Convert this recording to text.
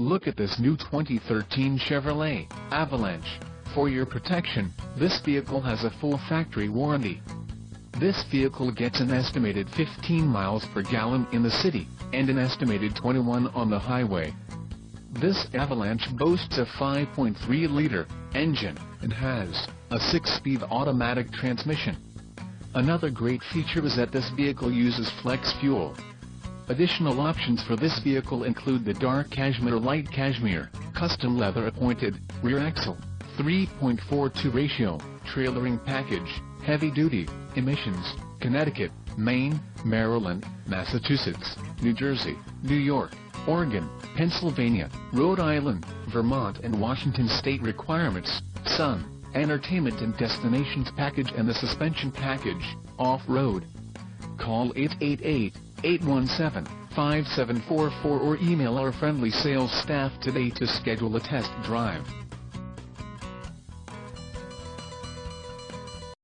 Look at this new 2013 Chevrolet Avalanche. For your protection, this vehicle has a full factory warranty. This vehicle gets an estimated 15 miles per gallon in the city, and an estimated 21 on the highway. This Avalanche boasts a 5.3-liter engine, and has a 6-speed automatic transmission. Another great feature is that this vehicle uses flex fuel. Additional options for this vehicle include the dark cashmere, light cashmere, custom leather appointed, rear axle, 3.42 ratio, trailering package, heavy duty, emissions, Connecticut, Maine, Maryland, Massachusetts, New Jersey, New York, Oregon, Pennsylvania, Rhode Island, Vermont and Washington state requirements, sun, entertainment and destinations package and the suspension package, off-road. Call 888-817-5744 or email our friendly sales staff today to schedule a test drive.